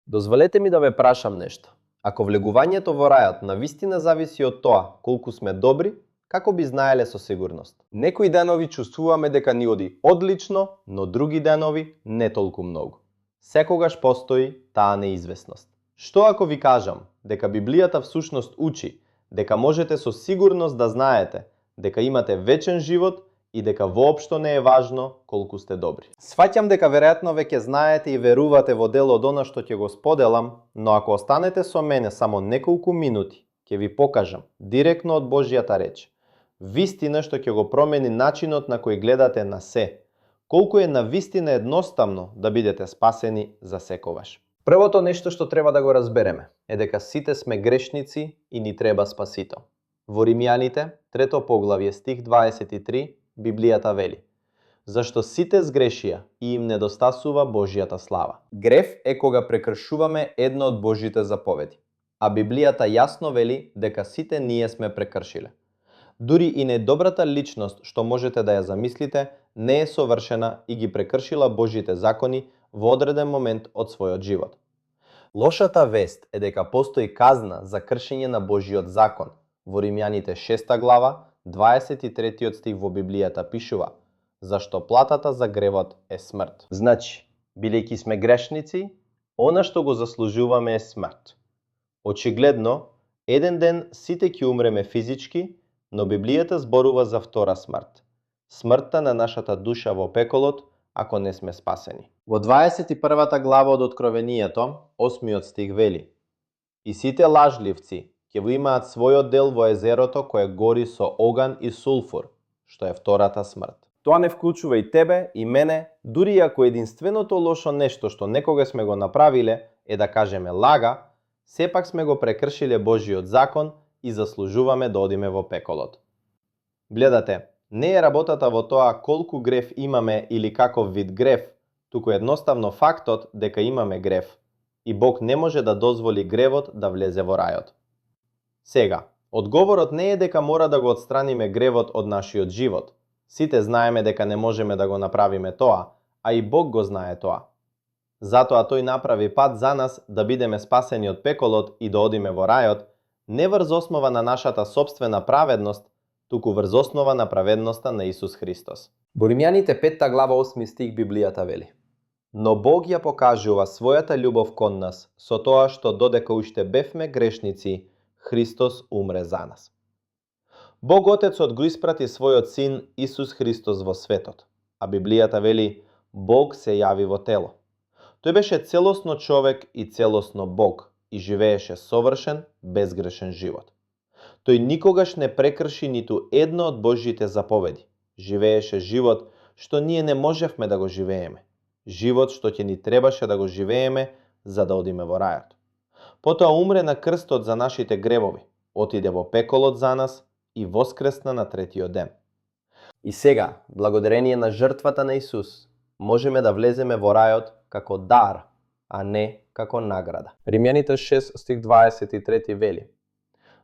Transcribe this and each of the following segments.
Дозволете ми да ве прашам нешто. Ако влегувањето во рајот навистина зависи од тоа колку сме добри, како би знаеле со сигурност? Некои денови чувствуваме дека ни оди одлично, но други денови не толку многу. Секогаш постои таа неизвестност. Што ако ви кажам дека Библијата всушност учи дека можете со сигурност да знаете дека имате вечен живот и дека воопшто не е важно колку сте добри? Сфаќам дека веројатно веќе знаете и верувате во дел од она што ќе го споделам, но ако останете со мене само неколку минути, ќе ви покажам директно од Божјата реч вистина што ќе го промени начинот на кој гледате на се. Колку е навистина едноставно да бидете спасени за секогаш. Првото нешто што треба да го разбереме е дека сите сме грешници и ни треба спасител. Во Римјаните, 3 поглавје, стих 23, Библијата вели: зашто сите сгрешија и им недостасува Божјата слава. Грев е кога прекршуваме една од Божите заповеди, а Библијата јасно вели дека сите ние сме прекршиле. Дури и недобрата личност што можете да ја замислите не е совршена и ги прекршила Божите закони во одреден момент од својот живот. Лошата вест е дека постои казна за кршење на Божиот закон. Во Римјаните 6 глава, 23 стих во Библијата пишува: зашто платата за гревот е смрт. Значи, бидејќи сме грешници, она што го заслужуваме е смрт. Очигледно, еден ден сите ќе умреме физички, но Библијата зборува за втора смрт. Смртта на нашата душа во пеколот, ако не сме спасени. Во 21 глава од Откровението, 8 стих вели: и сите лажливци ќе го имаат својот дел во езерото кое гори со оган и сулфур, што е втората смрт. Тоа не вклучува и тебе и мене, дури ако единственото лошо нешто што некога сме го направиле е да кажеме лага, сепак сме го прекршиле Божиот закон и заслужуваме да одиме во пеколот. Гледате, не е работата во тоа колку грев имаме или каков вид грев, туку едноставно фактот дека имаме грев и Бог не може да дозволи гревот да влезе во рајот. Сега, одговорот не е дека мора да го отстраниме гревот од нашиот живот. Сите знаеме дека не можеме да го направиме тоа, а и Бог го знае тоа. Затоа тој направи пат за нас да бидеме спасени од пеколот и да одиме во рајот, не врз основа на нашата собствена праведност, туку врз основа на праведноста на Исус Христос. Во Римјаните 5 глава 8 стих Библијата вели: но Бог ја покажува својата љубов кон нас со тоа што додека уште бевме грешници, Христос умре за нас. Бог Отецот го испрати својот син Исус Христос во светот, а Библијата вели: Бог се јави во тело. Тој беше целосно човек и целосно Бог и живееше совршен, безгрешен живот. Тој никогаш не прекрши ниту едно од Божите заповеди. Живееше живот што ние не можевме да го живееме. Живот што ќе ни требаше да го живееме за да одиме во рајот. Потоа умре на крстот за нашите гревови, отиде во пеколот за нас и воскресна на третиот ден. И сега, благодарение на жртвата на Исус, можеме да влеземе во рајот како дар, а не како награда. Римјаните 6 стих 23 вели: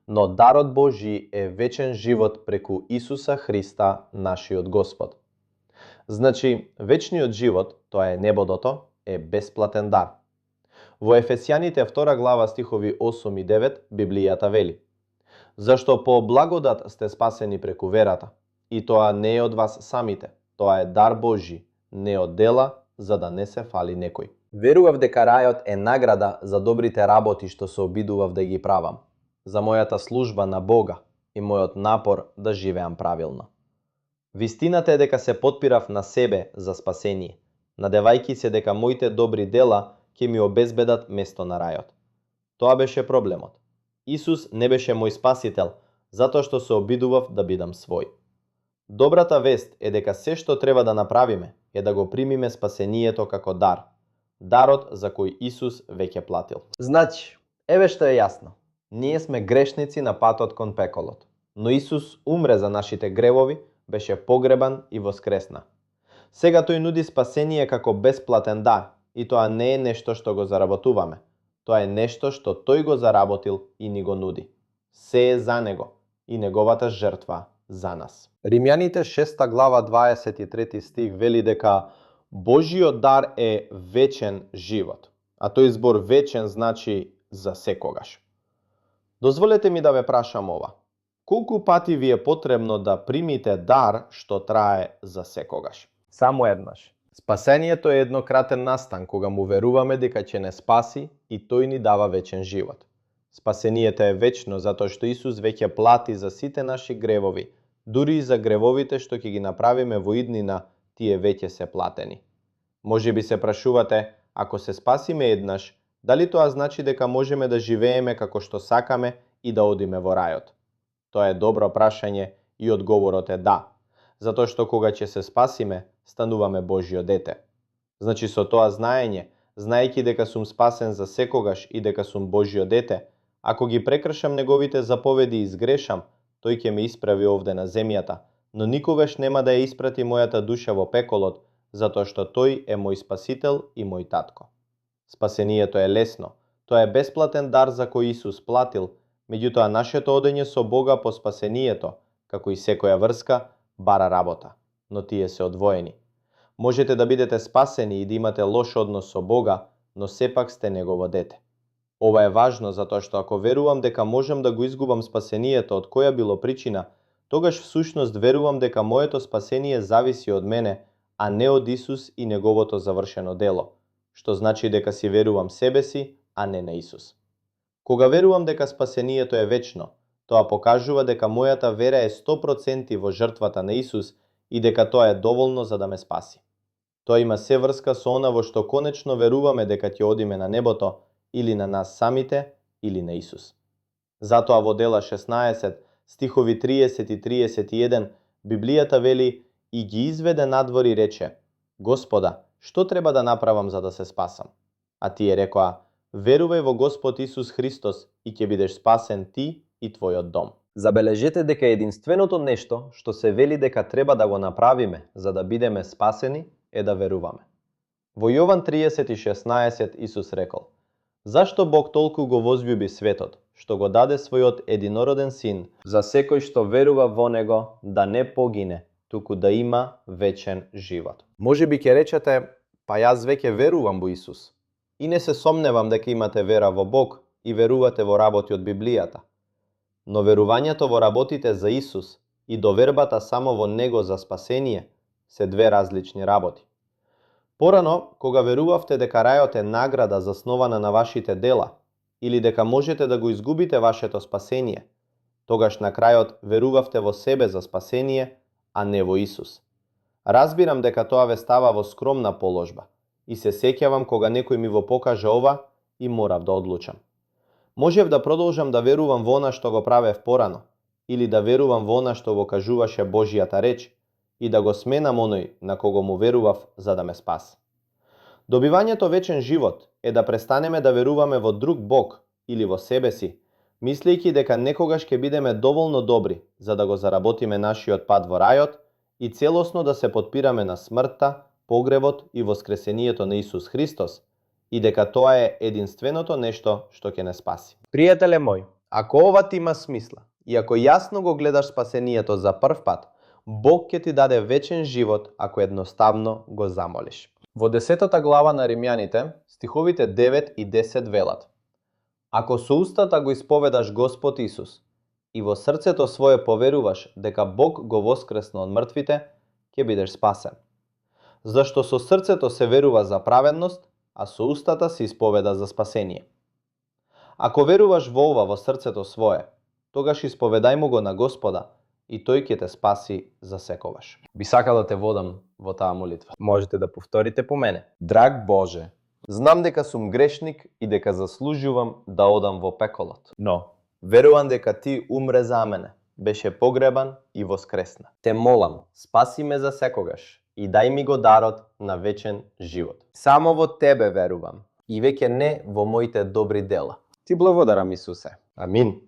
но дарот Божји е вечен живот преку Исуса Христа, нашиот Господ. Значи, вечниот живот, тоа е небодото, е бесплатен дар. Во Ефесјаните 2 глава стихови 8 и 9 Библијата вели: зашто по благодат сте спасени преку верата, и тоа не е од вас самите, тоа е дар Божји, не од дела, за да не се фали некој. Верував дека рајот е награда за добрите работи што се обидував да ги правам, за мојата служба на Бога и мојот напор да живеам правилно. Вистината е дека се потпирав на себе за спасение, надевајќи се дека моите добри дела ќе ми обезбедат место на рајот. Тоа беше проблемот. Исус не беше мој спасител, затоа што се обидував да бидам свој. Добрата вест е дека се што треба да направиме е да го примиме спасението како дар. Дарот за кој Исус веќе платил. Значи, еве што е јасно. Ние сме грешници на патот кон пеколот, но Исус умре за нашите гревови, беше погребан и воскресна. Сега тој нуди спасение како бесплатен дар, и тоа не е нешто што го заработуваме. Тоа е нешто што тој го заработил и ни го нуди. Се е за него и неговата жртва за нас. Римјаните 6 глава 23 стих вели дека Божиот дар е вечен живот, а тој збор вечен значи за секогаш. Дозволете ми да ве прашам ова. Колку пати ви е потребно да примите дар што трае за секогаш? Само еднаш. Спасението е еднократен настан кога му веруваме дека ќе не спаси и тој ни дава вечен живот. Спасението е вечно затоа што Исус веќе плати за сите наши гревови, дури и за гревовите што ќе ги направиме во иднина, тие веќе се платени. Може би се прашувате, ако се спасиме еднаш, дали тоа значи дека можеме да живееме како што сакаме и да одиме во рајот? Тоа е добро прашање и одговорот е да, затоа што кога ќе се спасиме, стануваме Божјо дете. Значи со тоа знаење, знаејќи дека сум спасен за секогаш и дека сум Божјо дете, ако ги прекршам неговите заповеди и изгрешам, тој ќе ме исправи овде на земјата, но никогаш нема да ја испрати мојата душа во пеколот, затоа што тој е мој спасител и мој татко. Спасението е лесно, тоа е бесплатен дар за кој Исус платил, меѓутоа нашето одење со Бога по спасението, како и секоја врска, бара работа, но тие се одвоени. Можете да бидете спасени и да имате лош однос со Бога, но сепак сте негово дете. Ова е важно затоа што ако верувам дека можам да го изгубам спасението од која било причина, тогаш всушност верувам дека моето спасение зависи од мене, а не од Исус и неговото завршено дело, што значи дека си верувам себе си, а не на Исус. Кога верувам дека спасението е вечно, тоа покажува дека мојата вера е 100% во жртвата на Исус и дека тоа е доволно за да ме спаси. Тоа има се врска со она во што конечно веруваме дека ќе одиме на небото, или на нас самите, или на Исус. Затоа во Дела 16, стихови 30 и 31, Библијата вели: и ги изведе надвор и рече: Господа, што треба да направам за да се спасам? А тие рекоа: верувај во Господ Исус Христос и ќе бидеш спасен ти и твојот дом. Забележете дека единственото нешто што се вели дека треба да го направиме за да бидеме спасени е да веруваме. Во Јован 30:16 Исус рекол: зашто Бог толку го возљуби светот, што го даде својот единороден син, за секој што верува во него да не погине, туку да има вечен живот. Може би ќе речете: па јас веќе верувам во Исус. И не се сомневам дека имате вера во Бог и верувате во работи од Библијата. Но верувањето во работите за Исус и довербата само во Него за спасение се две различни работи. Порано, кога верувавте дека рајот е награда заснована на вашите дела, или дека можете да го изгубите вашето спасение, тогаш на крајот верувавте во себе за спасение, а не во Исус. Разбирам дека тоа ве става во скромна положба и се сеќавам кога некој ми во покаже ова и морав да одлучам. Можев да продолжам да верувам во она што го правев порано, или да верувам во она што го кажуваше Божјата реч, и да го сменам оној на кого му верував за да ме спаси. Добивањето вечен живот е да престанеме да веруваме во друг Бог или во себе си, мислејќи дека некогаш ќе бидеме доволно добри за да го заработиме нашиот пат во рајот и целосно да се потпираме на смртта, погребот и воскресението на Исус Христос и дека тоа е единственото нешто што ќе не спаси. Пријателе мој, ако ова ти има смисла и ако јасно го гледаш спасението за прв пат, Бог ќе ти даде вечен живот ако едноставно го замолиш. Во 10 глава на Римјаните, стиховите 9 и 10 велат: ако со устата го исповедаш Господ Исус и во срцето свое поверуваш дека Бог го воскресна од мртвите, ќе бидеш спасен. Зашто со срцето се верува за праведност, а со устата се исповеда за спасение. Ако веруваш во ова во срцето свое, тогаш исповедај му го на Господа и тој ќе те спаси за секогаш. Би сакал да те водам во таа молитва. Можете да повторите по мене. Драг Боже, знам дека сум грешник и дека заслужувам да одам во пеколот. Но верувам дека ти умре за мене, беше погребан и воскресна. Те молам, спаси ме за секогаш и дај ми го дарот на вечен живот. Само во тебе верувам и веќе не во моите добри дела. Ти благодарам, Исусе. Амин.